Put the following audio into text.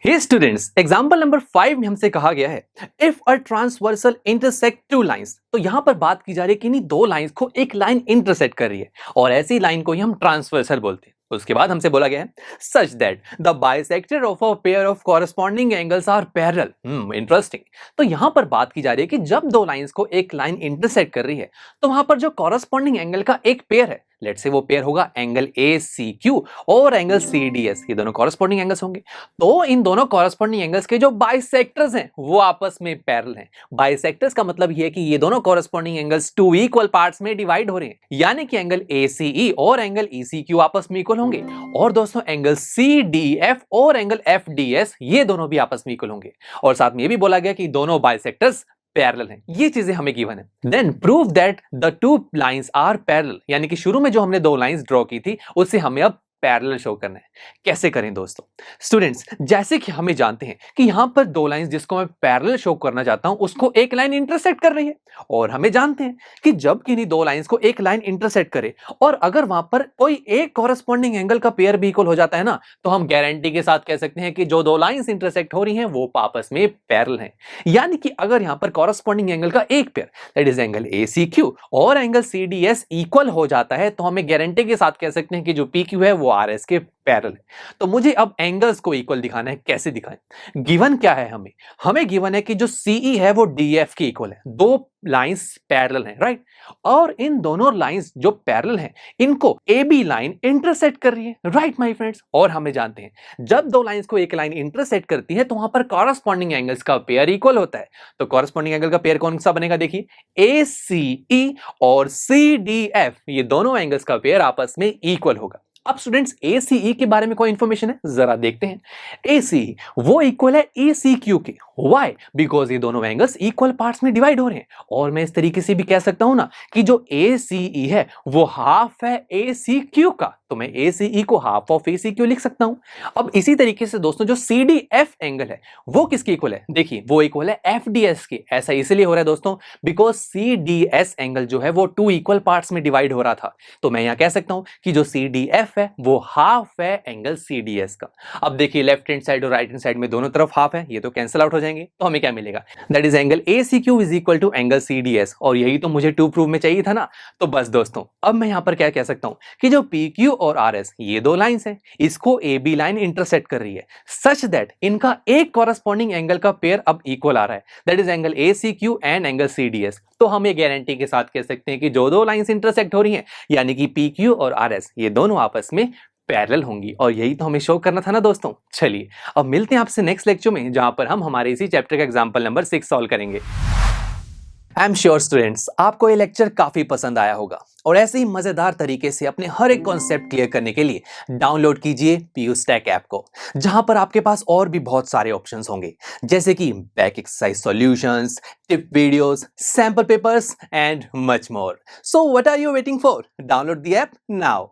हे students, example number 5 में हमसे कहा गया है if a transversal intersect two lines. तो यहां पर बात की जा रही है कि इन्हीं दो लाइंस को एक लाइन इंटरसेक्ट कर रही है और ऐसी लाइन को ही हम ट्रांसवर्सल बोलते हैं। उसके बाद हमसे बोला गया है such that the bisector of a pair of corresponding angles are parallel. Interesting. तो यहां पर बात की जा रही है कि जब दो लाइंस को एक लाइन इंटरसेक्ट कर रही है तो वहां पर जो कॉरस्पॉन्डिंग एंगल का एक पेयर है, लेट्स से वो पेयर होगा एंगल ए सी क्यू और एंगल सी डी एस, ये दोनों कॉरस्पॉन्डिंग एंगल्स होंगे। तो इन दोनों कॉरस्पॉन्डिंग एंगल्स के जो बाइसेक्टर्स हैं वो आपस में पैरेलल हैं। बाइसेक्टर्स का मतलब ये है कि ये दोनों corresponding angles two equal parts में डिवाइड हो रहे हैं, यानी कि एंगल ACE और एंगल ECQ आपस में इक्वल होंगे। और दोस्तों एंगल CDF और एंगल FDS ये दोनों भी आपस में इक्वल होंगे। और साथ में ये भी बोला गया कि दोनों बाइसेक्टर्स पैरेलल हैं। ये चीजें हमें गिवन है। Then prove that the two lines are parallel, यानी कि शुरू में जो हमने दो लाइंस ड्रॉ की थी उससे हमें अब पैरेलल शो करना है। कैसे करें दोस्तों? स्टूडेंट्स, जैसे कि हमें जानते हैं कि यहां पर दो लाइंस जिसको मैं पैरेलल शो करना चाहता हूं उसको एक लाइन इंटरसेक्ट कर रही है। और हमें जानते हैं कि जब किन्हीं दो लाइंस को एक लाइन इंटरसेक्ट करे और अगर वहां पर कोई एक कॉरस्पॉन्डिंग एंगल का पेयर भी इक्वल हो जाता है ना, तो हम गारंटी के साथ कह सकते हैं कि जो दो लाइंस इंटरसेक्ट हो रही हैं वो आपस में पैरेलल हैं। यानी कि अगर यहां पर कॉरस्पॉन्डिंग एंगल का एक pair that is angle ACQ और एंगल CDS इक्वल हो जाता है तो हमें गारंटी के साथ कह सकते हैं कि जो PQ है वो RS के पैरेलल है। तो मुझे अब एंगल्स को इक्वल दिखाना है। कैसे दिखाएं? गिवन क्या है हमें गिवन है कि जो CE है वो DF के इक्वल है। दो लाइंस पैरेलल हैं, राइट? और इन दोनों लाइंस जो पैरेलल हैं इनको AB लाइन इंटरसेक्ट कर रही है, राइट माय फ्रेंड्स? और हमें जानते हैं जब दो लाइंस को एक लाइन इंटरसेक्ट करती है तो वहां पर कॉरस्पॉन्डिंग एंगल्स का पेयर इक्वल होता है। तो कॉरस्पॉन्डिंग एंगल का पेयर कौन सा बनेगा? देखिए, ACE और CDF ये दोनों एंगल्स का पेयर आपस में इक्वल होगा। अब स्टूडेंट्स ACE के बारे में कोई इंफॉर्मेशन है? जरा देखते हैं। ACE वो इक्वल है ECQ के। व्हाई? बिकॉज ये दोनों एंगल्स इक्वल पार्ट्स में डिवाइड हो रहे हैं। और मैं इस तरीके से भी कह सकता हूं ना कि जो ACE है वो हाफ है ACQ का, तो मैं ACE को हाफ ऑफ ACQ लिख सकता हूं। अब इसी तरीके से दोस्तों जो CDF एंगल है वो किसके इक्वल है? देखिए, वो इक्वल है FDS के। ऐसा इसलिए हो रहा है दोस्तों बिकॉज CDS एंगल जो है वो टू इक्वल पार्ट्स में डिवाइड हो रहा था। तो मैं यहां कह सकता हूं कि जो CDF है वो हाफ है एंगल CDS का। अब देखिए, लेफ्ट हैंड साइड और राइट हैंड साइड में दोनों तरफ हाफ है, ये तो कैंसिल आउट हो जाएंगे। तो हमें क्या मिलेगा? That is angle ACQ is equal to angle CDS। और यही तो मुझे टू प्रूव में चाहिए था ना। तो बस दोस्तों, अब मैं यहां पर क्या कह सकता हूं कि जो PQ और RS ये दो लाइंस हैं, इसको AB लाइन इंटरसेक्ट कर रही है सच दैट इनका एक कॉरस्पॉन्डिंग एंगल का पेयर अब इक्वल आ रहा है, that is angle ACQ and angle CDS। तो हम ये गारंटी के साथ कह सकते हैं कि जो दो लाइंस इंटरसेक्ट हो रही हैं यानी कि PQ और RS ये दोनों आपस में पैरेलल होंगी। और यही तो हमें शो करना था ना दोस्तों। चलिए अब मिलते हैं आपसे नेक्स्ट लेक्चर में, जहां पर हम हमारे इसी चैप्टर का एग्जांपल नंबर 6 सॉल्व करेंगे। आई एम श्योर स्टूडेंट्स आपको ये लेक्चर काफी पसंद आया होगा और ऐसे ही मजेदार तरीके से अपने हर एक कॉन्सेप्ट क्लियर करने के लिए डाउनलोड कीजिए PUStack ऐप को, जहां पर आपके पास और भी बहुत सारे ऑप्शंस होंगे जैसे कि back exercise solutions, tip videos, sample papers and much more. So what are you waiting for? Download the app now.